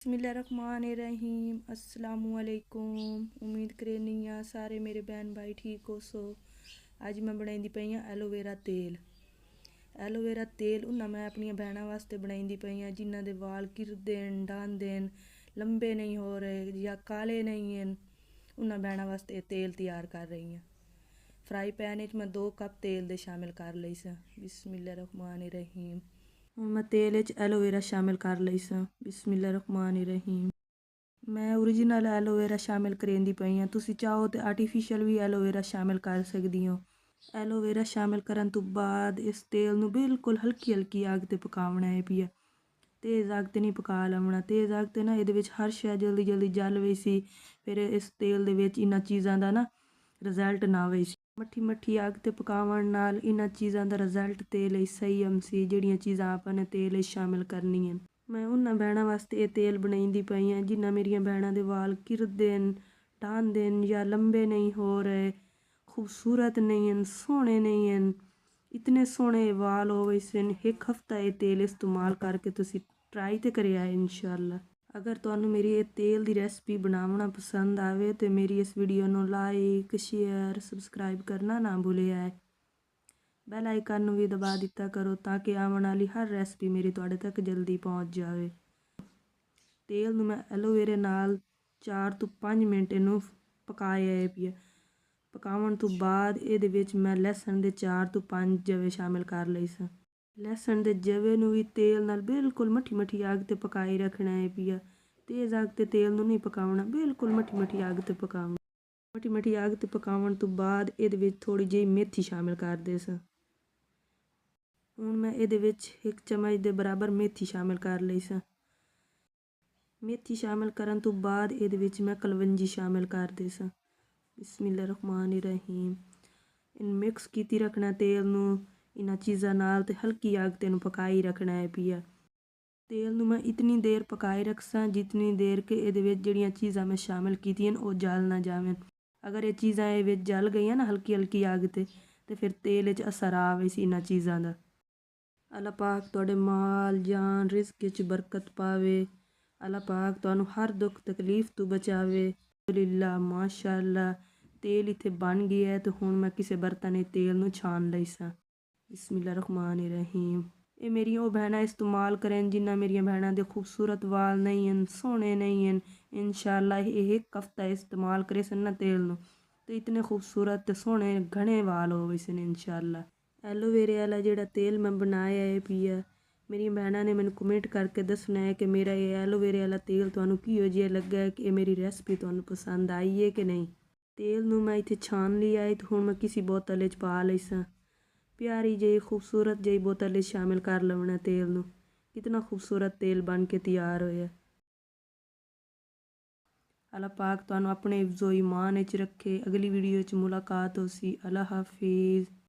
बिस्मिल्लाहिर्रहमानिर्रहीम अस्सलामुअलैकुम। उम्मीद करनी आ सारे मेरे बहन भाई ठीक हो सो। अज मैं बनाई पई हाँ एलोवेरा तेल। एलोवेरा तेल उन्ना मैं अपन भैनों वास्ते बनाई पई हाँ जिन्हों के वाल घिरते हैं, डांदे हैं, लंबे नहीं हो रहे या काले नहीं हैं। उन्ना भैनों वास्ते ये तेल तैयार कर रही हाँ। फ्राई पैन मैं 2 कप तेल दे शामिल कर लई सा। बिस्मिल्लाहिर्रहमानिर्रहीम। ਹੁਣ मैं तेल एलोवेरा शामिल कर लई सा। बिस्मिल्लाहिर्रहमानिर्रहीम। मैं ओरिजिनल एलोवेरा शामिल करेंदी पई हाँ। तुसी चाहो तो आर्टिफिशियल भी एलोवेरा शामिल कर सकदी हो। एलोवेरा शामिल करन तो बाद इस तेल नू बिल्कुल हल्की हल्की अग ते पकावना है पिया। तेज़ अग ते नहीं पका लवना। तेज़ अग ते ना ये हर शै जल्दी जल्दी जल वही सी, फिर इस तेल दे विच इन्हां चीज़ां दा ना रिजल्ट ना वही सी। मट्ठी मट्ठी अग ते पकावन नाल इन्हां चीज़ां दा रिजल्ट तेल सही आमसी जिहड़ियां चीज़ां आपने तेल शामिल करनियां। मैं उन्हां भैनों वास्ते ये तेल बनाई पई हाँ जिन्हां मेरियां भैनों दे वाल घिरदे न, ढांदे न या लंबे नहीं हो रहे, खूबसूरत नहीं हैं, सोहने नहीं हैं। इतने सोहने वाल हो वैसे एक हफ्ता ये तेल इस्तेमाल करके तुसी ट्राई तो करिया इंशाअल्लाह। अगर तुहानू मेरी ये तेल की रेसिपी बनावना पसंद आवे तो मेरी इस वीडियो नू लाइक शेयर सब्सक्राइब करना ना भूलिया है। बैल आइकन नू भी दबा दिता करो ताकि आने वाली हर रेसिपी मेरी तुहाडे तक जल्दी पहुँच जाए। तेल नू मैं एलोवेरे नाल 4 ਤੋਂ 5 मिनट इनू पकाया है पिया। पकावन तो बाद ये मैं लहसुन के 4 ਤੋਂ 5 जवे शामिल कर लई सा। लहसुन के जवे नू भी तेल नाल बिल्कुल मट्ठी मट्ठी अग ते पकाई रखना है पिया। तेज़ अग ते तेल नू नहीं पकावना, बिल्कुल मट्ठी मट्ठी अग ते पकावना। मट्ठी मट्ठी अग ते पकावन तो बाद ये थोड़ी जी मेथी शामिल कर दे सा। हुण मैं ये 1 चम्मच के बराबर मेथी शामिल कर लई सा। मेथी शामिल करन तो बाद ये मैं कलवंजी शामिल कर दे सा। बिस्मिल्लाहिर्रहमानिर्रहीम। इन मिक्स कीती रखना तेल नू इन्हां चीज़ां नाल ते हल्की अग ते पकाई रखना है पिया। तेल नू मैं इतनी देर पकाई रखसा जितनी देर के ये जड़ियाँ चीज़ां मैं शामिल कीतियां वो जल ना जावन। अगर ये चीज़ां ये जल गई ना हल्की हल्की अग ते फिर तेल च असर आवे सी इन्हां चीज़ां दा। अल्लाह पाक तुहाडे माल जान रिज़्क च बरकत पावे। अल्लाह पाक तुहानू हर दुख तकलीफ तो बचावे। अल्हम्दुलिल्लाह माशाअल्लाह तेल इत्थे बन गया है तो हुण मैं किसी बर्तन तेल नू छान लई सा। बिस्मिल्लाहिर्रहमानिर्रहीम। ये मेरियां वो भैनां इस्तेमाल करें जिन्ना मेरियां भैनां दे खूबसूरत वाल नहीं हैं, सोहने नहीं हैं। इंशाअल्लाह ये 1 हफ्ता इस्तेमाल करे सन ना तेल नू तो इतने खूबसूरत ते सोहने घने वाल हो वैसे इंशाअल्लाह। एलोवेरे वाला जेड़ा तेल मैं बनाया है पिया, मेरी भैनों ने मैंने कमेंट करके दसना है कि मेरा ये एलोवेरे वाला तेल तुहानू किहो जिहा लगा है कि मेरी रेसिपी तुहानू पसंद आई है कि नहीं। तेल नू मैं इत्थे छान लिया है तो हुण मैं किसी बोतल च पा लई सा। प्यारी जी खूबसूरत जी बोतल शामिल कर लवना तेल नू। कितना खूबसूरत तेल बन के तैयार होया। अल्लाह पाक तुहानू अपने हिफ्ज़ो ईमान च रखे। अगली वीडियो च मुलाकात हो सी। अल्लाह हाफिज़।